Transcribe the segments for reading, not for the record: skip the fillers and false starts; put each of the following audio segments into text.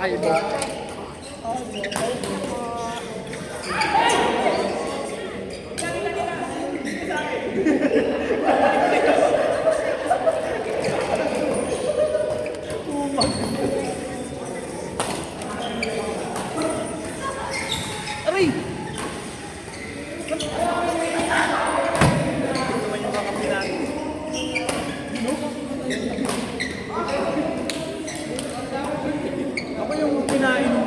kakaiba. Aray! Ako yung kinain mo.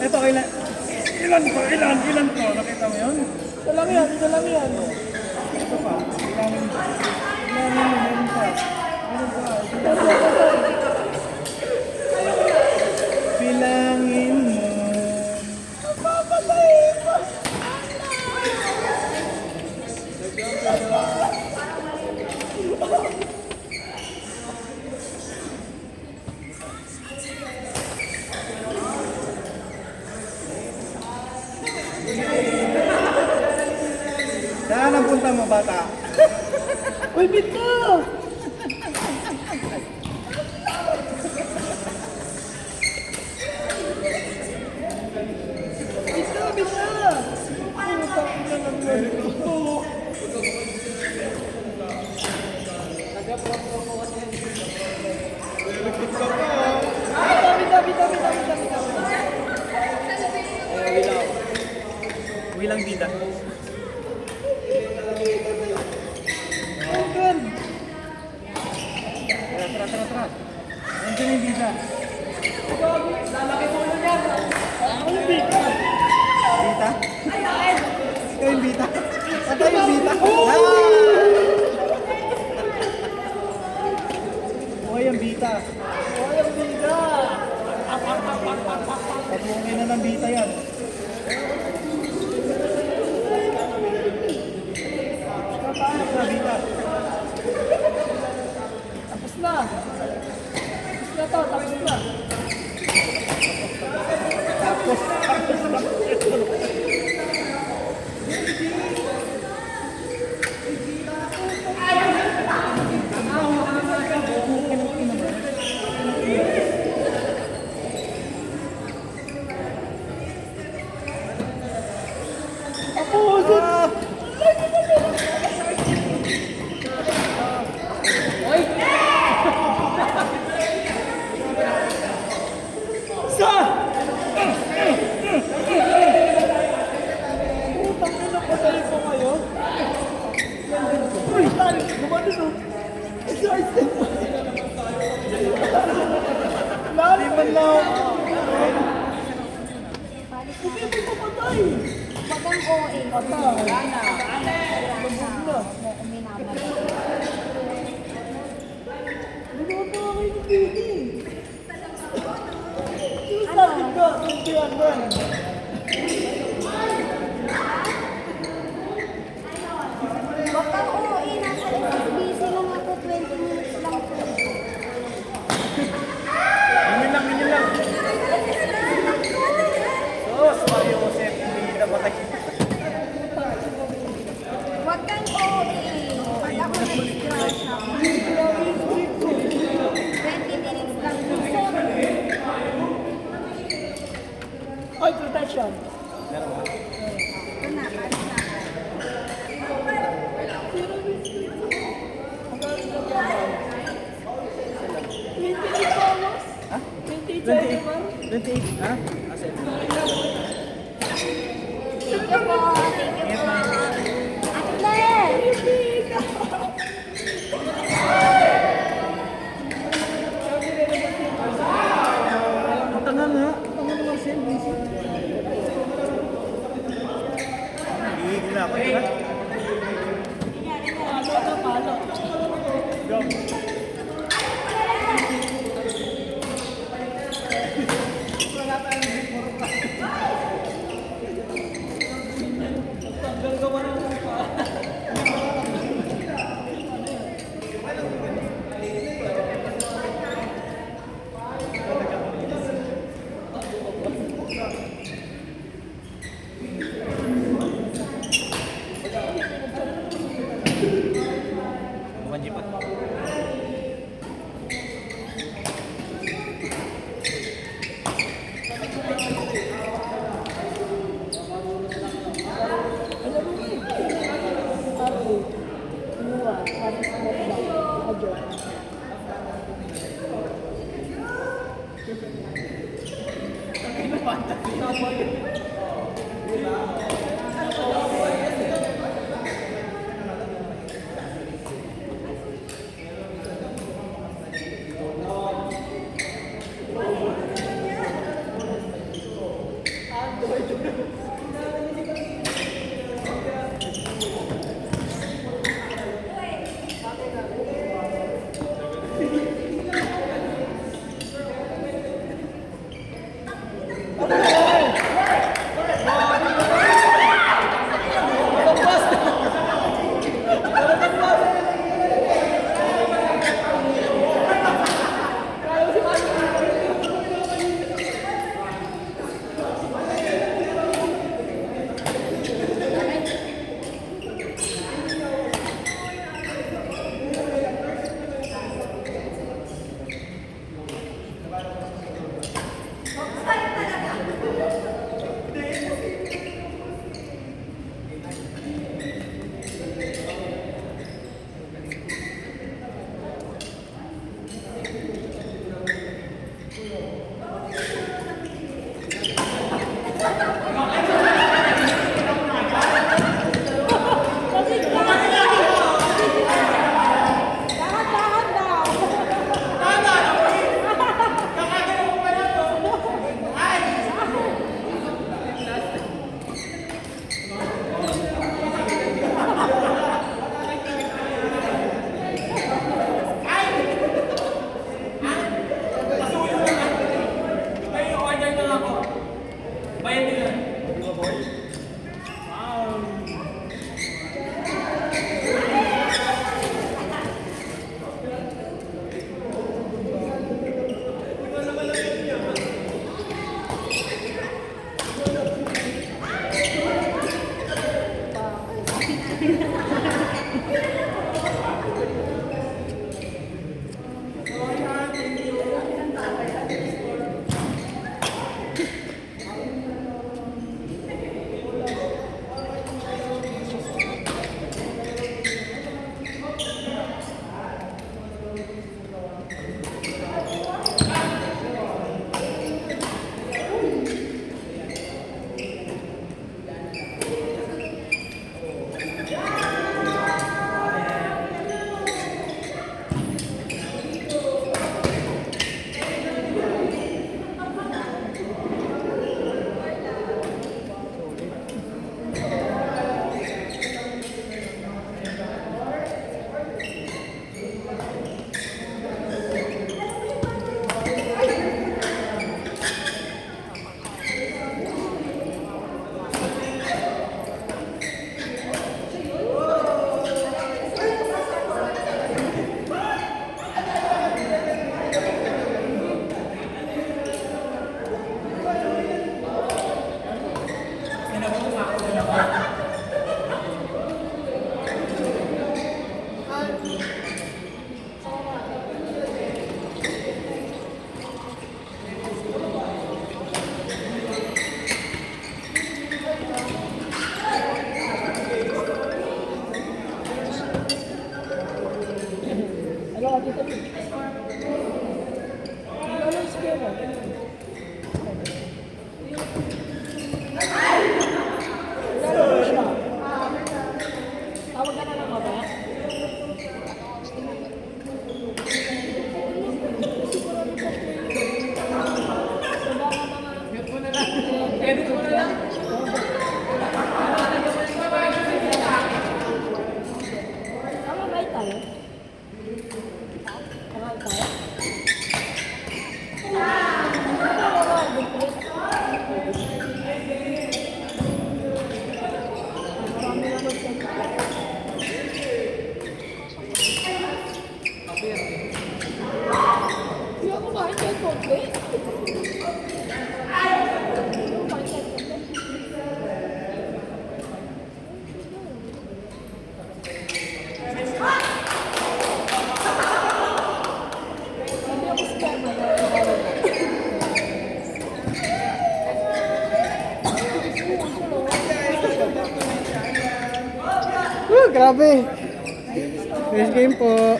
Ito, ilan to? Nakita mo yun? Ito lang yan. Ito pa. Meron pa. Bilangin mo. Napapatay pa. Saan ang punta mo, bata? Uy, bito! Bito! Ano pa na lang yun? Bita! Wilang bida. Tara. Nandiyan yung bida. Lalaki mo na yan! Ano bita? Bita? Ikaw yung bita? Ikaw yung bita? Buhay ang bita. Buhay ang bita! Patungin na ng bita yan. Tapos na bita. Tapos na to, tapos na. Bagang OA. Wala na. Uminaman. Bagang OA. Nasa SSBC lang ako. 20 minutes lang po. Minyo lang. Sos, Mario Jose, hindi na patay. Oy, protection. Meron ba? Ito na, ano na. Ang galing ng yaman. 28 Thomas. Ha? 28 sa yaman. 28? Ha? Asa? Thank you po. Thank you po. Ate! Tanga nga. Tanga na Marcel. Gigil na ako. Diba? Palo na palo. Tanggal ka ba ng mukha? Bukan jipat. Edit mo na lang. Tama ba tayo? Tama ba tayo? Hindi ako kain kahit konti. Sabi ako sa kama na Grabe. Nice game po.